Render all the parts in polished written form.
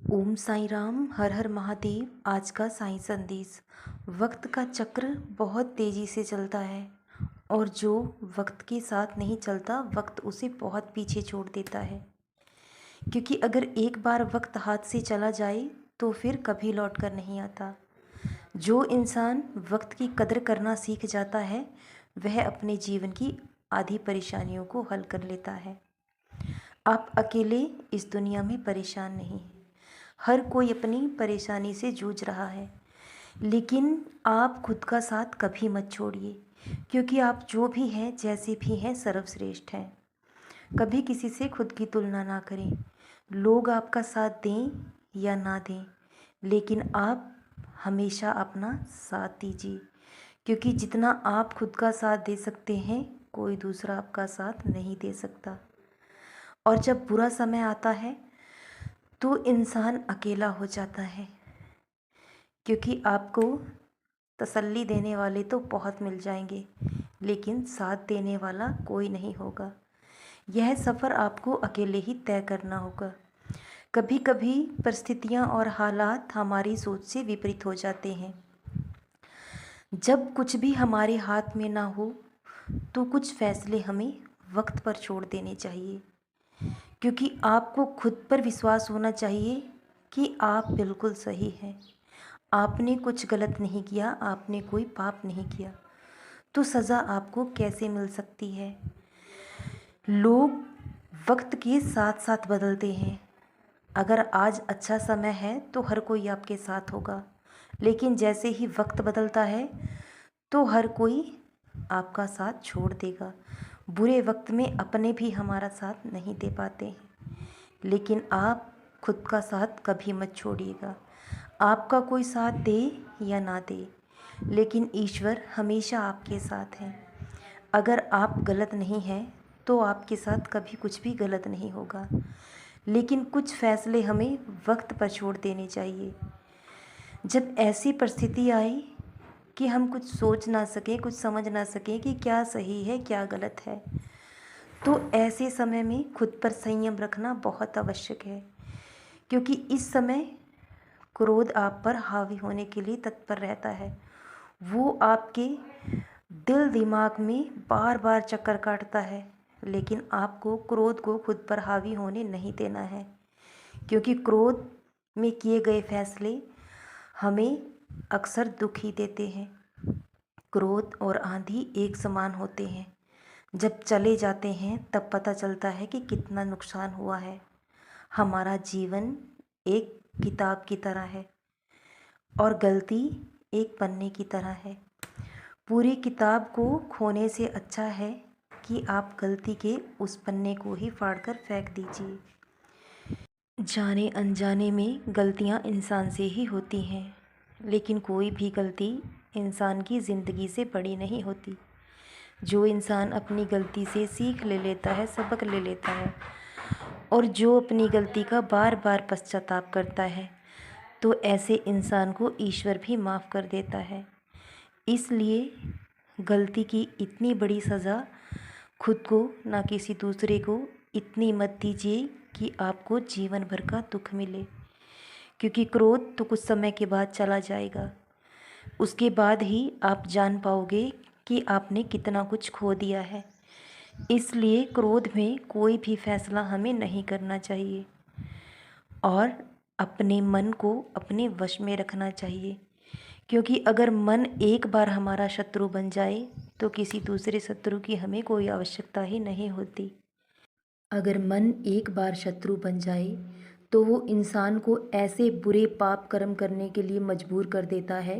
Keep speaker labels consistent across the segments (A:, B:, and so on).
A: ओम साईं राम, हर हर महादेव। आज का साईं संदेश। वक्त का चक्र बहुत तेज़ी से चलता है और जो वक्त के साथ नहीं चलता, वक्त उसे बहुत पीछे छोड़ देता है। क्योंकि अगर एक बार वक्त हाथ से चला जाए तो फिर कभी लौट कर नहीं आता। जो इंसान वक्त की कदर करना सीख जाता है, वह अपने जीवन की आधी परेशानियों को हल कर लेता है। आप अकेले इस दुनिया में परेशान नहीं हैं। हर कोई अपनी परेशानी से जूझ रहा है, लेकिन आप खुद का साथ कभी मत छोड़िए, क्योंकि आप जो भी हैं, जैसे भी हैं, सर्वश्रेष्ठ हैं। कभी किसी से खुद की तुलना ना करें। लोग आपका साथ दें या ना दें, लेकिन आप हमेशा अपना साथ दीजिए, क्योंकि जितना आप खुद का साथ दे सकते हैं, कोई दूसरा आपका साथ नहीं दे सकता। और जब बुरा समय आता है तो इंसान अकेला हो जाता है, क्योंकि आपको तसल्ली देने वाले तो बहुत मिल जाएंगे, लेकिन साथ देने वाला कोई नहीं होगा। यह सफ़र आपको अकेले ही तय करना होगा। कभी कभी परिस्थितियाँ और हालात हमारी सोच से विपरीत हो जाते हैं। जब कुछ भी हमारे हाथ में ना हो तो कुछ फैसले हमें वक्त पर छोड़ देने चाहिए, क्योंकि आपको खुद पर विश्वास होना चाहिए कि आप बिल्कुल सही हैं। आपने कुछ गलत नहीं किया, आपने कोई पाप नहीं किया, तो सज़ा आपको कैसे मिल सकती है। लोग वक्त के साथ साथ बदलते हैं। अगर आज अच्छा समय है तो हर कोई आपके साथ होगा, लेकिन जैसे ही वक्त बदलता है तो हर कोई आपका साथ छोड़ देगा। बुरे वक्त में अपने भी हमारा साथ नहीं दे पाते हैं, लेकिन आप खुद का साथ कभी मत छोड़िएगा। आपका कोई साथ दे या ना दे, लेकिन ईश्वर हमेशा आपके साथ हैं। अगर आप गलत नहीं हैं तो आपके साथ कभी कुछ भी गलत नहीं होगा, लेकिन कुछ फैसले हमें वक्त पर छोड़ देने चाहिए। जब ऐसी परिस्थिति आए कि हम कुछ सोच ना सकें, कुछ समझ ना सकें कि क्या सही है क्या गलत है, तो ऐसे समय में खुद पर संयम रखना बहुत आवश्यक है। क्योंकि इस समय क्रोध आप पर हावी होने के लिए तत्पर रहता है। वो आपके दिल दिमाग में बार बार चक्कर काटता है, लेकिन आपको क्रोध को खुद पर हावी होने नहीं देना है, क्योंकि क्रोध में किए गए फैसले हमें अक्सर दुख ही देते हैं। क्रोध और आंधी एक समान होते हैं। जब चले जाते हैं तब पता चलता है कि कितना नुकसान हुआ है। हमारा जीवन एक किताब की तरह है और गलती एक पन्ने की तरह है। पूरी किताब को खोने से अच्छा है कि आप गलती के उस पन्ने को ही फाड़कर फेंक दीजिए। जाने अनजाने में गलतियां इंसान से ही होती हैं, लेकिन कोई भी गलती इंसान की ज़िंदगी से बड़ी नहीं होती। जो इंसान अपनी गलती से सीख ले लेता है, सबक ले लेता है, और जो अपनी गलती का बार बार पश्चाताप करता है, तो ऐसे इंसान को ईश्वर भी माफ़ कर देता है। इसलिए गलती की इतनी बड़ी सज़ा खुद को ना किसी दूसरे को इतनी मत दीजिए कि आपको जीवन भर का दुख मिले, क्योंकि क्रोध तो कुछ समय के बाद चला जाएगा। उसके बाद ही आप जान पाओगे कि आपने कितना कुछ खो दिया है। इसलिए क्रोध में कोई भी फैसला हमें नहीं करना चाहिए और अपने मन को अपने वश में रखना चाहिए, क्योंकि अगर मन एक बार हमारा शत्रु बन जाए तो किसी दूसरे शत्रु की हमें कोई आवश्यकता ही नहीं होती। अगर मन एक बार शत्रु बन जाए तो वो इंसान को ऐसे बुरे पाप कर्म करने के लिए मजबूर कर देता है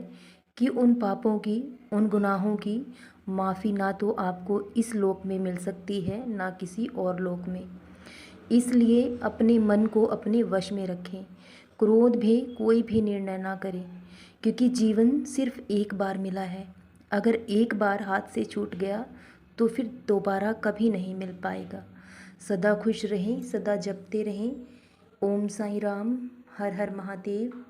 A: कि उन पापों की, उन गुनाहों की माफ़ी ना तो आपको इस लोक में मिल सकती है, ना किसी और लोक में। इसलिए अपने मन को अपने वश में रखें। क्रोध में कोई भी निर्णय ना करें, क्योंकि जीवन सिर्फ एक बार मिला है। अगर एक बार हाथ से छूट गया तो फिर दोबारा कभी नहीं मिल पाएगा। सदा खुश रहें, सदा जपते रहें। ओम साईं राम, हर हर महादेव।